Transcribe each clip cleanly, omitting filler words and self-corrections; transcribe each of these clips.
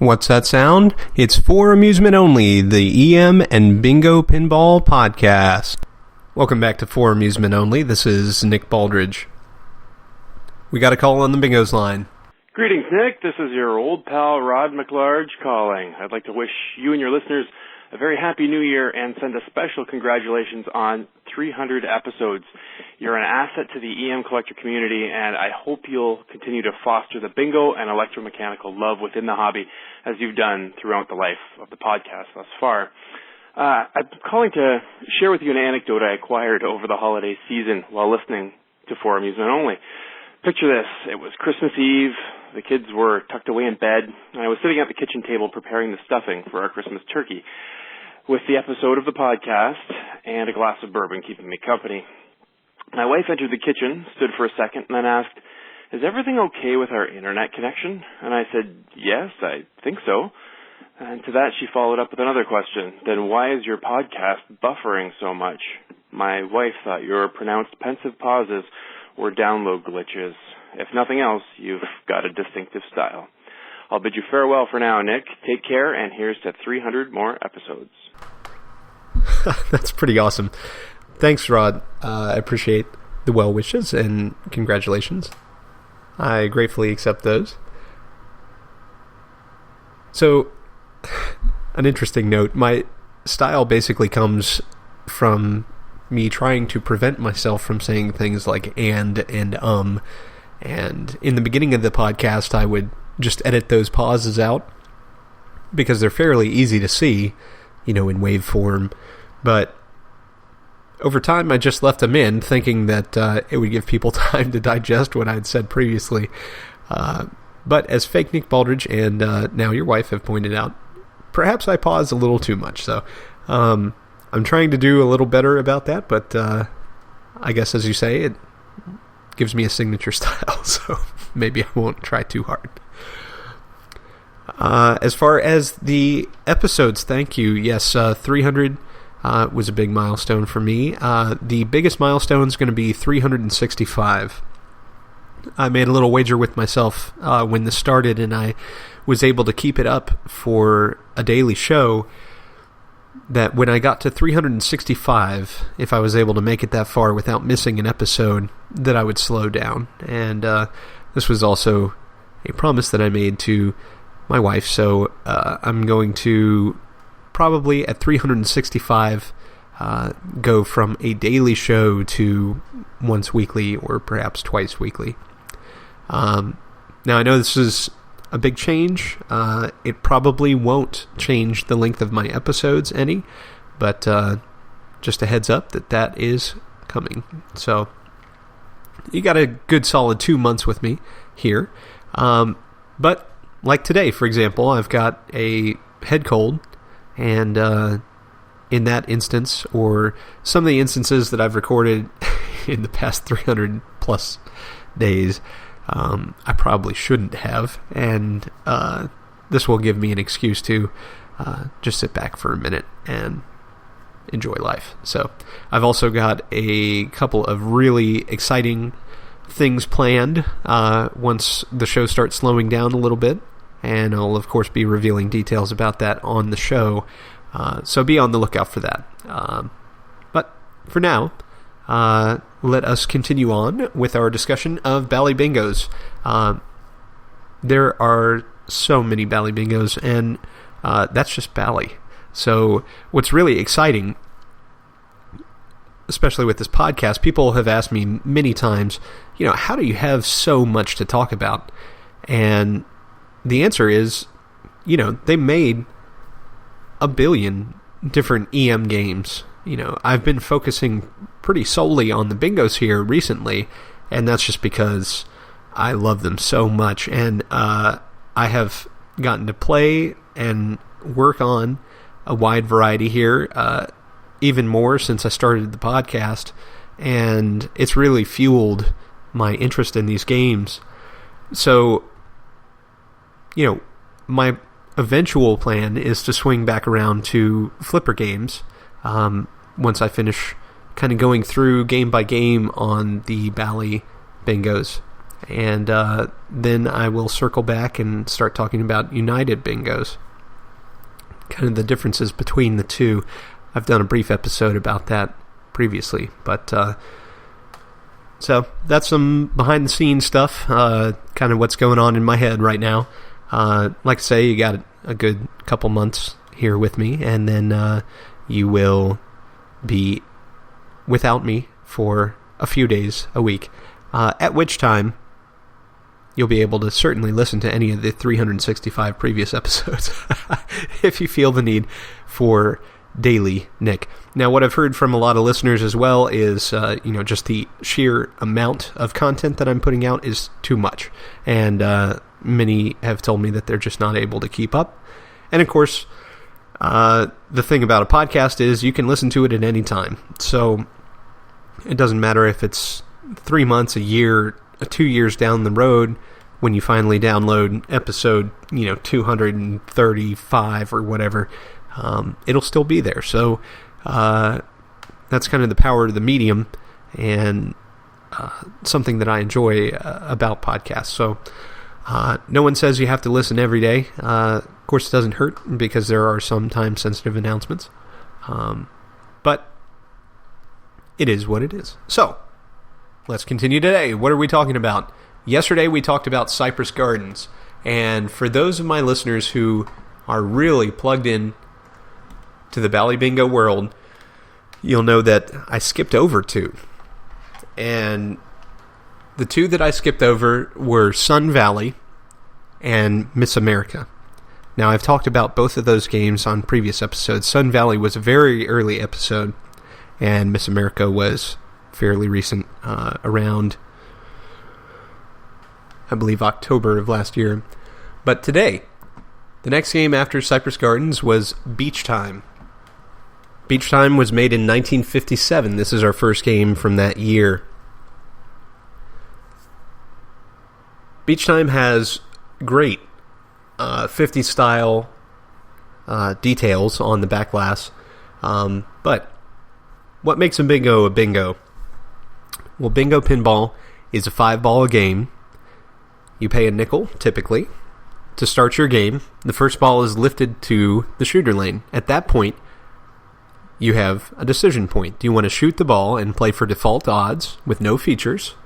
What's that sound? It's for amusement only, the EM and Bingo Pinball Podcast. Welcome back to For Amusement Only. This is Nick Baldridge. We got a call on the Bingos line. Greetings, Nick. This is your old pal Rod McLarge calling. I'd like to wish you and your listeners a very happy new year and send a special congratulations on 300 episodes. You're an asset to the EM collector community, and I hope you'll continue to foster the bingo and electromechanical love within the hobby as you've done throughout the life of the podcast thus far. I'm calling to share with you an anecdote I acquired over the holiday season while listening to For Amusement Only. Picture this. It was Christmas Eve. The kids were tucked away in bed, and I was sitting at the kitchen table preparing the stuffing for our Christmas turkey with the episode of the podcast and a glass of bourbon keeping me company. My wife entered the kitchen, stood for a second, and then asked, "Is everything okay with our internet connection?" And I said, "Yes, I think so." And to that she followed up with another question. "Then why is your podcast buffering so much?" My wife thought your pronounced pensive pauses were download glitches. If nothing else, you've got a distinctive style. I'll bid you farewell for now, Nick. Take care, and here's to 300 more episodes. That's pretty awesome. Thanks, Rod. I appreciate the well wishes and congratulations. I gratefully accept those. So, an interesting note. My style basically comes from me trying to prevent myself from saying things like and in the beginning of the podcast I would just edit those pauses out because they're fairly easy to see, in waveform, but over time I just left them in thinking that it would give people time to digest what I'd said previously, but as fake Nick Baldridge and now your wife have pointed out, perhaps I paused a little too much, so I'm trying to do a little better about that, but I guess, as you say, it gives me a signature style, so maybe I won't try too hard. As far as the episodes, thank you. Yes, 300 was a big milestone for me. The biggest milestone is going to be 365. I made a little wager with myself when this started, and I was able to keep it up for a daily show, that when I got to 365, if I was able to make it that far without missing an episode, that I would slow down. And this was also a promise that I made to my wife, so I'm going to probably at 365 go from a daily show to once weekly or perhaps twice weekly. Now I know this is a big change. It probably won't change the length of my episodes any, but just a heads up that is coming. So you got a good solid 2 months with me here. But like today, for example, I've got a head cold, and in that instance, or some of the instances that I've recorded in the past 300 plus days, I probably shouldn't have, and this will give me an excuse to just sit back for a minute and enjoy life. So I've also got a couple of really exciting things planned once the show starts slowing down a little bit, and I'll of course be revealing details about that on the show, so be on the lookout for that. But for now, let us continue on with our discussion of Bally Bingos. There are so many Bally Bingos, and that's just Bally. So what's really exciting, especially with this podcast, people have asked me many times, how do you have so much to talk about? And the answer is, they made a billion different EM games. I've been focusing pretty solely on the bingos here recently, and that's just because I love them so much, and I have gotten to play and work on a wide variety here, even more since I started the podcast, and it's really fueled my interest in these games. So, my eventual plan is to swing back around to flipper games once I finish kind of going through game by game on the Bally Bingos. and then I will circle back and start talking about United bingos. Kind of the differences between the two. I've done a brief episode about that previously, but so that's some behind the scenes stuff, kind of what's going on in my head right now. Like I say, you got a good couple months here with me, and then you will be without me for a few days a week, at which time you'll be able to certainly listen to any of the 365 previous episodes if you feel the need for daily Nick. Now, what I've heard from a lot of listeners as well is, just the sheer amount of content that I'm putting out is too much. And many have told me that they're just not able to keep up. And of course, the thing about a podcast is you can listen to it at any time. So it doesn't matter if it's 3 months, a year, 2 years down the road when you finally download episode, 235 or whatever. It'll still be there. So that's kind of the power of the medium, and something that I enjoy about podcasts. So no one says you have to listen every day. Of course, it doesn't hurt because there are some time-sensitive announcements. But it is what it is. So let's continue today. What are we talking about? Yesterday we talked about Cypress Gardens. And for those of my listeners who are really plugged in to the Bally Bingo world, you'll know that I skipped over two. And the two that I skipped over were Sun Valley and Miss America. Now, I've talked about both of those games on previous episodes. Sun Valley was a very early episode, and Miss America was fairly recent, around, I believe, October of last year. But today, the next game after Cypress Gardens was Beach Time. Beach Time was made in 1957. This is our first game from that year. Beach Time has great 50s style details on the Backglass. But what makes a bingo a bingo? Well, bingo pinball is a 5-ball game. You pay a nickel, typically, to start your game. The first ball is lifted to the shooter lane. At that point, you have a decision point. Do you want to shoot the ball and play for default odds with no features?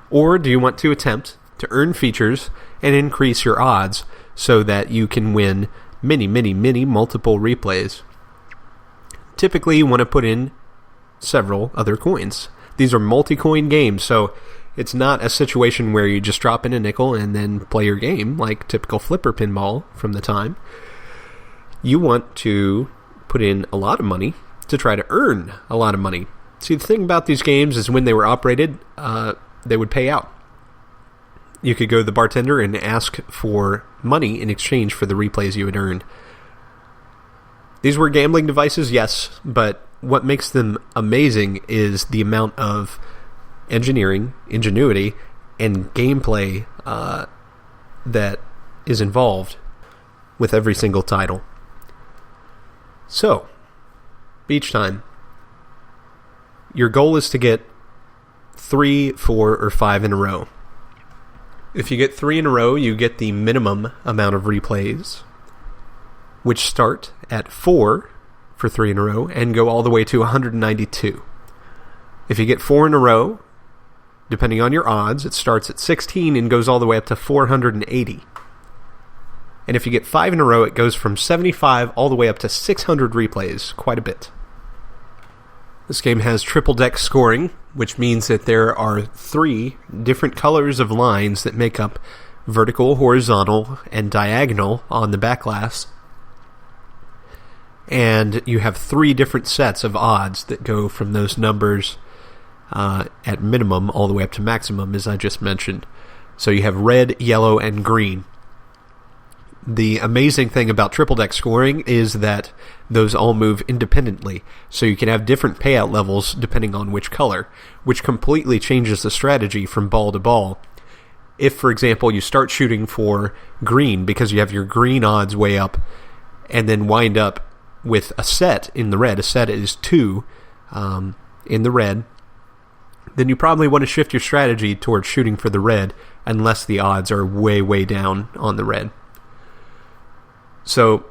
Or do you want to attempt to earn features and increase your odds so that you can win many multiple replays? Typically, you want to put in several other coins. These are multi-coin games, so it's not a situation where you just drop in a nickel and then play your game like typical flipper pinball from the time. You want to put in a lot of money to try to earn a lot of money. See, the thing about these games is when they were operated, they would pay out. You could go to the bartender and ask for money in exchange for the replays you had earned. These were gambling devices, yes, but what makes them amazing is the amount of engineering, ingenuity, and gameplay that is involved with every single title. So, Beach Time. Your goal is to get 3, 4, or 5 in a row. If you get 3 in a row, you get the minimum amount of replays, which start at 4 for 3 in a row and go all the way to 192. If you get 4 in a row, depending on your odds, it starts at 16 and goes all the way up to 480. And if you get 5 in a row, it goes from 75 all the way up to 600 replays, quite a bit. This game has triple deck scoring, which means that there are 3 different colors of lines that make up vertical, horizontal, and diagonal on the Backglass. And you have 3 different sets of odds that go from those numbers at minimum all the way up to maximum, as I just mentioned. So you have red, yellow, and green. The amazing thing about triple deck scoring is that those all move independently, so you can have different payout levels depending on which color, which completely changes the strategy from ball to ball. If, for example, you start shooting for green because you have your green odds way up, and then wind up with a set in the red, a set is 2 in the red, then you probably want to shift your strategy towards shooting for the red unless the odds are way, way down on the red. So,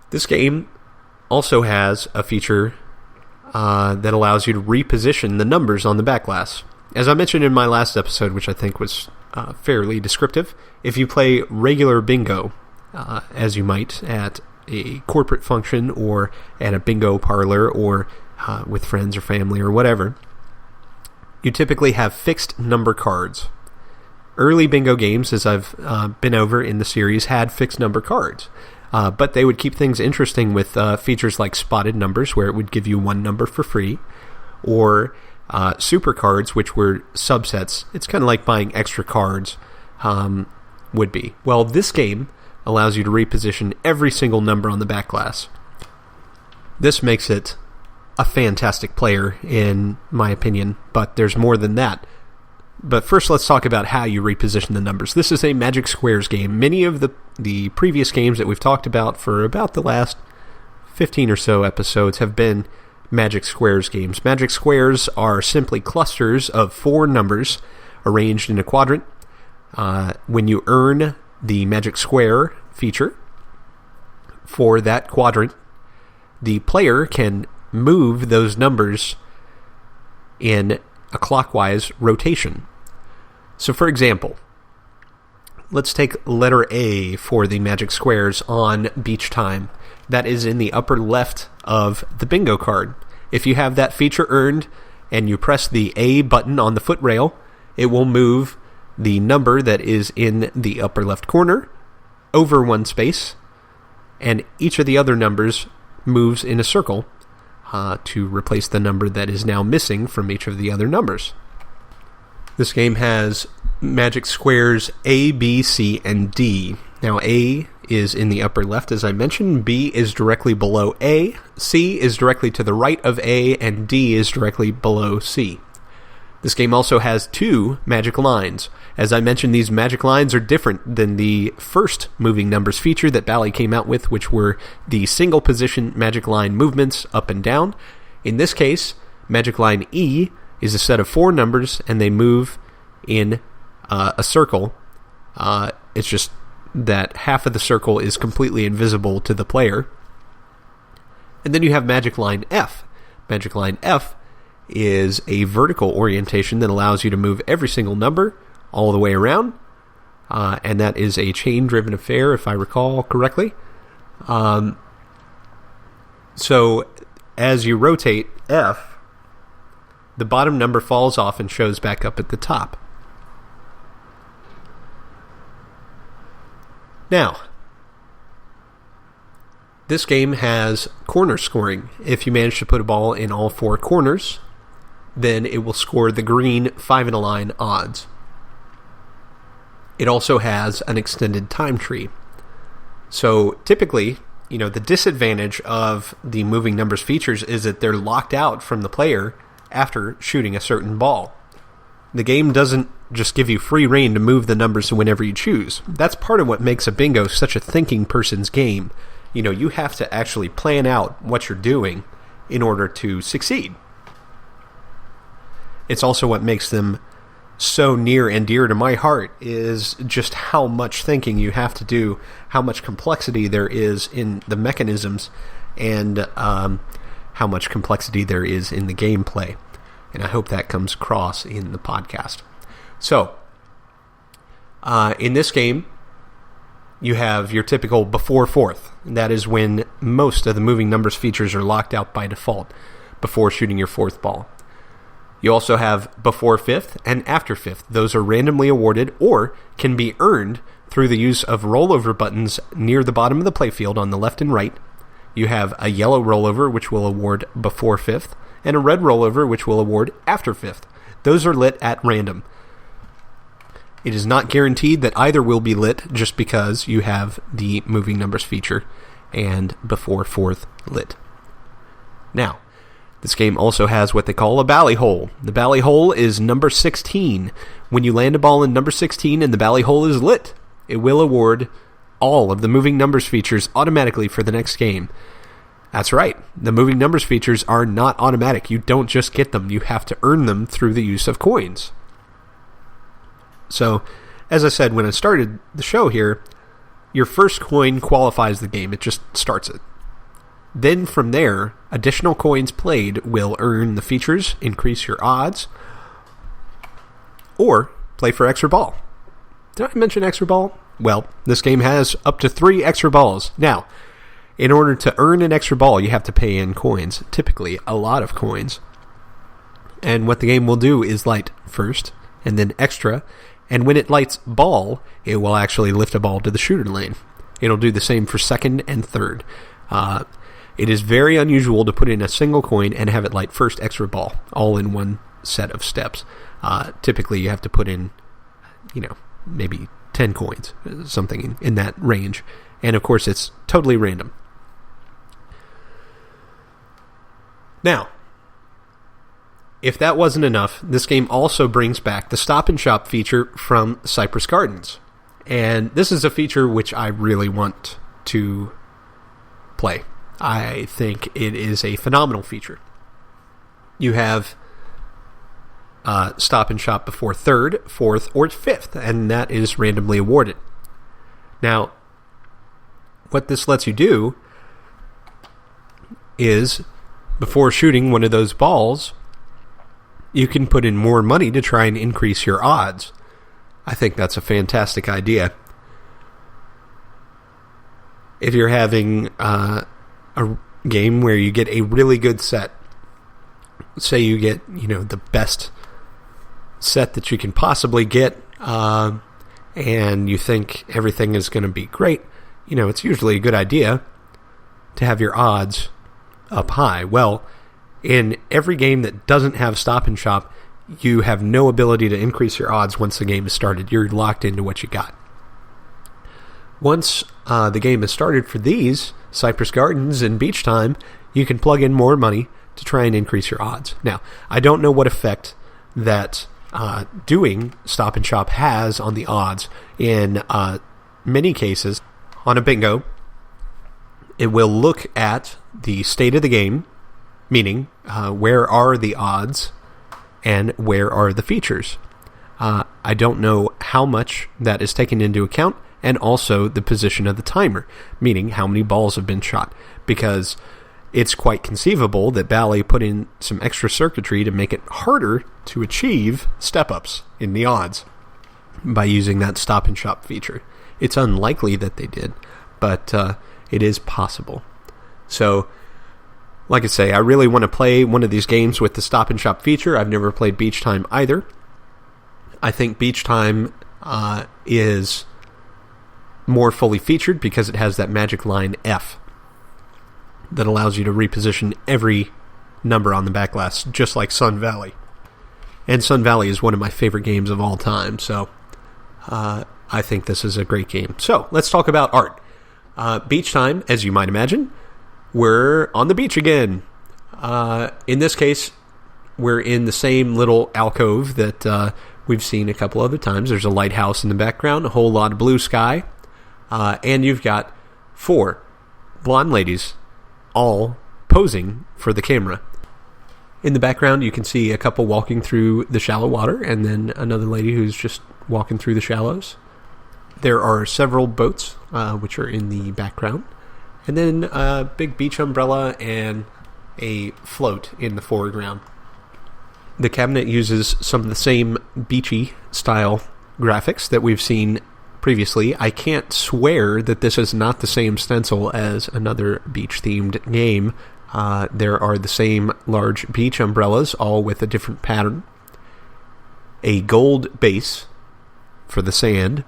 this game also has a feature that allows you to reposition the numbers on the backglass. As I mentioned in my last episode, which I think was fairly descriptive, if you play regular bingo, as you might at a corporate function or at a bingo parlor or with friends or family or whatever, you typically have fixed number cards. Early bingo games, as I've been over in the series, had fixed number cards. But they would keep things interesting with features like spotted numbers, where it would give you one number for free, or super cards, which were subsets. It's kind of like buying extra cards would be. Well, this game allows you to reposition every single number on the backglass. This makes it a fantastic player, in my opinion, but there's more than that. But first, let's talk about how you reposition the numbers. This is a Magic Squares game. Many of the previous games that we've talked about for about the last 15 or so episodes have been Magic Squares games. Magic Squares are simply clusters of 4 numbers arranged in a quadrant. When you earn the Magic Square feature for that quadrant, the player can move those numbers in a clockwise rotation. So, for example, let's take letter A for the Magic Squares on beach time. That is in the upper left of the bingo card. If you have that feature earned and you press the A button on the foot rail, it will move the number that is in the upper left corner over one space, and each of the other numbers moves in a circle to replace the number that is now missing from each of the other numbers. This game has Magic Squares A, B, C, and D. Now, A is in the upper left, as I mentioned. B is directly below A. C is directly to the right of A, and D is directly below C. This game also has 2 magic lines. As I mentioned, these magic lines are different than the first moving numbers feature that Bally came out with, which were the single position magic line movements up and down. In this case, magic line E is a set of 4 numbers, and they move in a circle. It's just that half of the circle is completely invisible to the player. And then you have magic line F. Magic line F is a vertical orientation that allows you to move every single number all the way around, and that is a chain-driven affair, if I recall correctly. So as you rotate F, the bottom number falls off and shows back up at the top. Now, this game has corner scoring. If you manage to put a ball in all 4 corners, then it will score the green 5 in a line odds. It also has an extended time tree. So typically, the disadvantage of the moving numbers features is that they're locked out from the player after shooting a certain ball. The game doesn't just give you free rein to move the numbers whenever you choose. That's part of what makes a bingo such a thinking person's game. You have to actually plan out what you're doing in order to succeed. It's also what makes them so near and dear to my heart, is just how much thinking you have to do, how much complexity there is in the mechanisms, and how much complexity there is in the gameplay. And I hope that comes across in the podcast. So, in this game, you have your typical before 4th. That is when most of the moving numbers features are locked out by default before shooting your 4th ball. You also have before 5th and after 5th. Those are randomly awarded or can be earned through the use of rollover buttons near the bottom of the playfield on the left and right. You have a yellow rollover, which will award before 5th, and a red rollover, which will award after 5th. Those are lit at random. It is not guaranteed that either will be lit just because you have the moving numbers feature and before 4th lit. Now, this game also has what they call a ballyhole. The ballyhole is number 16. When you land a ball in number 16 and the ballyhole is lit, it will award all of the moving numbers features automatically for the next game. That's right. The moving numbers features are not automatic. You don't just get them. You have to earn them through the use of coins. So, as I said when I started the show here, your first coin qualifies the game. It just starts it. Then from there, additional coins played will earn the features, increase your odds, or play for extra ball. Did I mention extra ball? Well, this game has up to 3 extra balls. Now, in order to earn an extra ball, you have to pay in coins, typically a lot of coins. And what the game will do is light first, and then extra, and when it lights ball, it will actually lift a ball to the shooter lane. It'll do the same for second and third. It is very unusual to put in a single coin and have it light first extra ball, all in one set of steps. Typically, you have to put in, maybe 10 coins, something in that range. And of course, it's totally random. Now, if that wasn't enough, this game also brings back the Stop and Shop feature from Cypress Gardens. And this is a feature which I really want to play. I think it is a phenomenal feature. You have Stop and Shop before 3rd, 4th, or 5th, and that is randomly awarded. Now, what this lets you do is, before shooting one of those balls, you can put in more money to try and increase your odds. I think that's a fantastic idea. If you're having a game where you get a really good set, say you get, the best set that you can possibly get, and you think everything is going to be great, it's usually a good idea to have your odds up high. Well, in every game that doesn't have Stop and Shop, you have no ability to increase your odds once the game is started. You're locked into what you got. Once the game is started for these, Cypress Gardens and Beach Time, you can plug in more money to try and increase your odds. Now, I don't know what effect that doing Stop and Shop has on the odds. In many cases, on a bingo, it will look at the state of the game, meaning where are the odds and where are the features. I don't know how much that is taken into account, and also the position of the timer, meaning how many balls have been shot, because it's quite conceivable that Bally put in some extra circuitry to make it harder to achieve step-ups in the odds by using that Stop and Shop feature. It's unlikely that they did, but it is possible. So, like I say, I really want to play one of these games with the Stop and Shop feature. I've never played Beach Time either. I think Beach Time is more fully featured because it has that magic line F that allows you to reposition every number on the Backglass, just like Sun Valley. And Sun Valley is one of my favorite games of all time, so I think this is a great game. So, let's talk about art. Beach Time, as you might imagine, we're on the beach again. In this case, we're in the same little alcove that we've seen a couple other times. There's a lighthouse in the background, a whole lot of blue sky, and you've got 4 blonde ladies all posing for the camera. In the background, you can see a couple walking through the shallow water, and then another lady who's just walking through the shallows. There are several boats, which are in the background, and then a big beach umbrella and a float in the foreground. The cabinet uses some of the same beachy style graphics that we've seen previously. I can't swear that this is not the same stencil as another beach-themed game. There are the same large beach umbrellas, all with a different pattern. A gold base for the sand,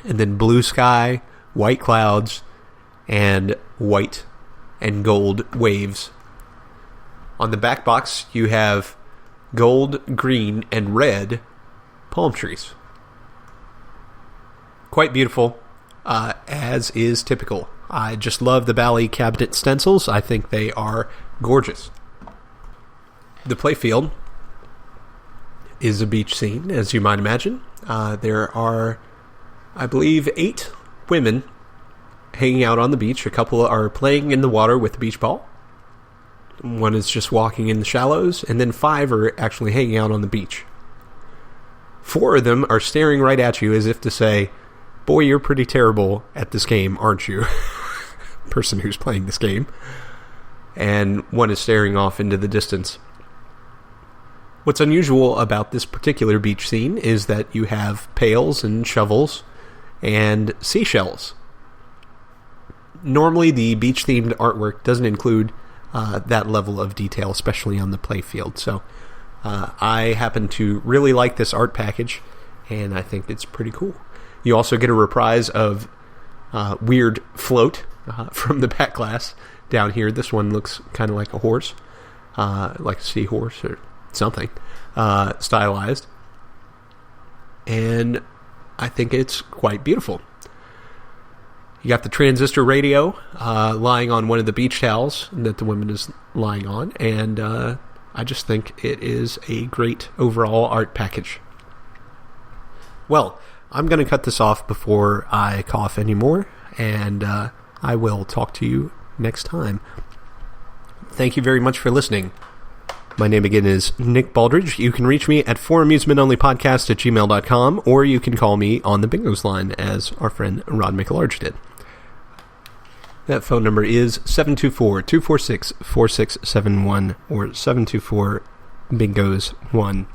and then blue sky, white clouds, and white and gold waves. On the back box, you have gold, green, and red palm trees. Quite beautiful, as is typical. I just love the Bally cabinet stencils. I think they are gorgeous. The Playfield is a beach scene, as you might imagine. There are, I believe, 8 women hanging out on the beach. A couple are playing in the water with the beach ball. One is just walking in the shallows, and then 5 are actually hanging out on the beach. 4 of them are staring right at you as if to say, boy, you're pretty terrible at this game, aren't you? Person who's playing this game. And one is staring off into the distance. What's unusual about this particular beach scene is that you have pails and shovels and seashells. Normally, the beach-themed artwork doesn't include that level of detail, especially on the playfield. So I happen to really like this art package, and I think it's pretty cool. You also get a reprise of Weird Float from the Backglass down here. This one looks kind of like a horse, like a seahorse or something, stylized. And I think it's quite beautiful. You got the transistor radio lying on one of the beach towels that the woman is lying on, and I just think it is a great overall art package. Well, I'm going to cut this off before I cough anymore, and I will talk to you next time. Thank you very much for listening. My name again is Nick Baldridge. You can reach me at foramusementonlypodcast@gmail.com, or you can call me on the Bingos line, as our friend Rod McLarge did. That phone number is 724-246-4671 or 724-BINGOS1.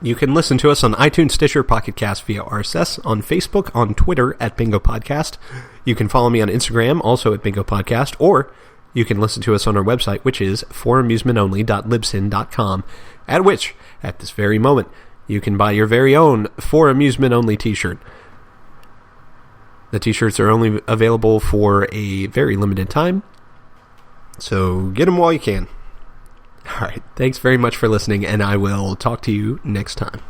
You can listen to us on iTunes, Stitcher, Pocket Cast via RSS, on Facebook, on Twitter at Bingo Podcast. You can follow me on Instagram, also at Bingo Podcast, or you can listen to us on our website, which is foramusementonly.libsyn.com, at which, at this very moment, you can buy your very own For Amusement Only t-shirt. The t-shirts are only available for a very limited time, so get them while you can. All right, thanks very much for listening, and I will talk to you next time.